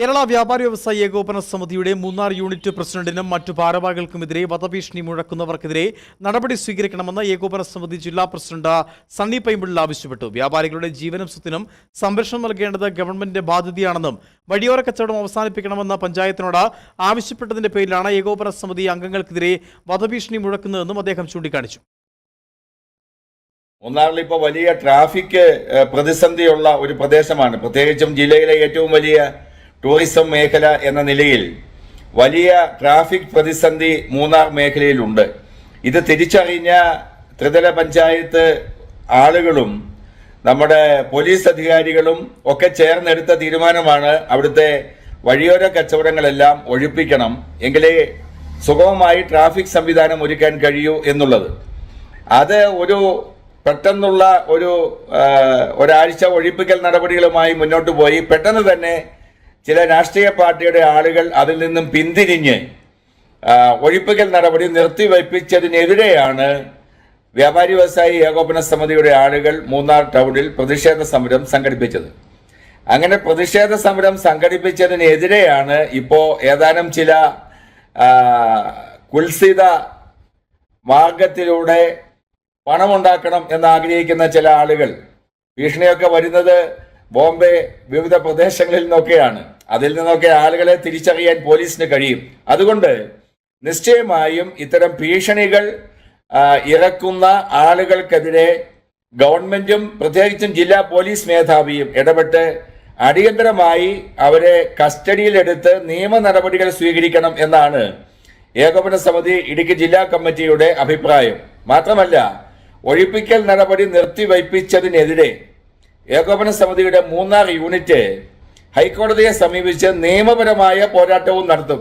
കേരള വ്യാപാരി വ്യവസായി ഏകോപന സമിതിയുടെ മൂന്നാർ യൂണിറ്റ് പ്രസിഡന്റിനും മറ്റു ഭാരവാഹികൾക്കുമെതിരെ വധഭീഷണി മുഴക്കുന്നവർക്കെതിരെ നടപടി സ്വീകരിക്കണമെന്ന് ഏകോപന സമിതി ജില്ലാ പ്രസിഡന്റ് സണ്ണി പൈമ്പിളിൽ ആവശ്യപ്പെട്ടു. വ്യാപാരികളുടെ ജീവനും സ്വത്തിനും സംരക്ഷണം നൽകേണ്ടത് ഗവൺമെന്റിന്റെ ബാധ്യതയാണെന്നും വഴിയോര കച്ചവടം അവസാനിപ്പിക്കണമെന്ന് പഞ്ചായത്തിനോട് ആവശ്യപ്പെട്ടതിന്റെ പേരിലാണ് ഏകോപന സമിതി അംഗങ്ങൾക്കെതിരെ വധഭീഷണി മുഴക്കുന്നതെന്നും അദ്ദേഹം ചൂണ്ടിക്കാണിച്ചു. മൂന്നാറിൽ ഇപ്പോൾ വലിയ ട്രാഫിക് പ്രതിസന്ധിയുള്ള ഒരു പ്രദേശമാണ്. പ്രത്യേകിച്ചും ജില്ലയിലെ ഏറ്റവും വലിയ ടൂറിസം മേഖല എന്ന നിലയിൽ വലിയ ട്രാഫിക് പ്രതിസന്ധി മൂന്നാർ മേഖലയിലുണ്ട്. ഇത് തിരിച്ചറിഞ്ഞ ത്രിതല പഞ്ചായത്ത് ആളുകളും നമ്മുടെ പോലീസ് അധികാരികളും ഒക്കെ ചേർന്നെടുത്ത തീരുമാനമാണ് അവിടുത്തെ വഴിയോര കച്ചവടങ്ങളെല്ലാം ഒഴിപ്പിക്കണം, എങ്കിലേ സുഗമമായി ട്രാഫിക് സംവിധാനം ഒരുക്കാൻ കഴിയൂ എന്നുള്ളത്. അത് ഒരു പെട്ടെന്നുള്ള ഒരാഴ്ച ഒഴിപ്പിക്കൽ നടപടികളുമായി മുന്നോട്ട് പോയി. പെട്ടെന്ന് തന്നെ ചില രാഷ്ട്രീയ പാർട്ടിയുടെ ആളുകൾ അതിൽ നിന്നും പിന്തിരിഞ്ഞ് ഒഴിപ്പിക്കൽ നടപടി നിർത്തിവയ്പ്പിച്ചതിനെതിരെയാണ് വ്യാപാരി വ്യവസായി ഏകോപന സമിതിയുടെ ആളുകൾ മൂന്നാർ ടൗണിൽ പ്രതിഷേധ സമരം സംഘടിപ്പിച്ചത്. അങ്ങനെ പ്രതിഷേധ സമരം സംഘടിപ്പിച്ചതിനെതിരെയാണ് ഇപ്പോൾ ഏതാനും ചില കുൽസിത മാർഗത്തിലൂടെ പണമുണ്ടാക്കണം എന്നാഗ്രഹിക്കുന്ന ചില ആളുകൾ, ഭീഷണിയൊക്കെ വരുന്നത് ബോംബെ വിവിധ പ്രദേശങ്ങളിൽ നിന്നൊക്കെയാണ്. അതിൽ നിന്നൊക്കെ ആളുകളെ തിരിച്ചറിയാൻ പോലീസിന് കഴിയും. അതുകൊണ്ട് നിശ്ചയമായും ഇത്തരം ഭീഷണികൾ ഇറക്കുന്ന ആളുകൾക്കെതിരെ ഗവൺമെന്റും പ്രത്യേകിച്ചും ജില്ലാ പോലീസ് മേധാവിയും ഇടപെട്ട് അടിയന്തരമായി അവരെ കസ്റ്റഡിയിലെടുത്ത് നിയമ നടപടികൾ സ്വീകരിക്കണം എന്നാണ് ഏകോപന സമിതി ഇടുക്കി ജില്ലാ കമ്മിറ്റിയുടെ അഭിപ്രായം. മാത്രമല്ല, ഒഴിപ്പിക്കൽ നടപടി നിർത്തിവയ്പ്പിച്ചതിനെതിരെ ഏകോപന സമിതിയുടെ മൂന്നാർ യൂണിറ്റ് ഹൈക്കോടതിയെ സമീപിച്ച് നിയമപരമായ പോരാട്ടവും നടത്തും.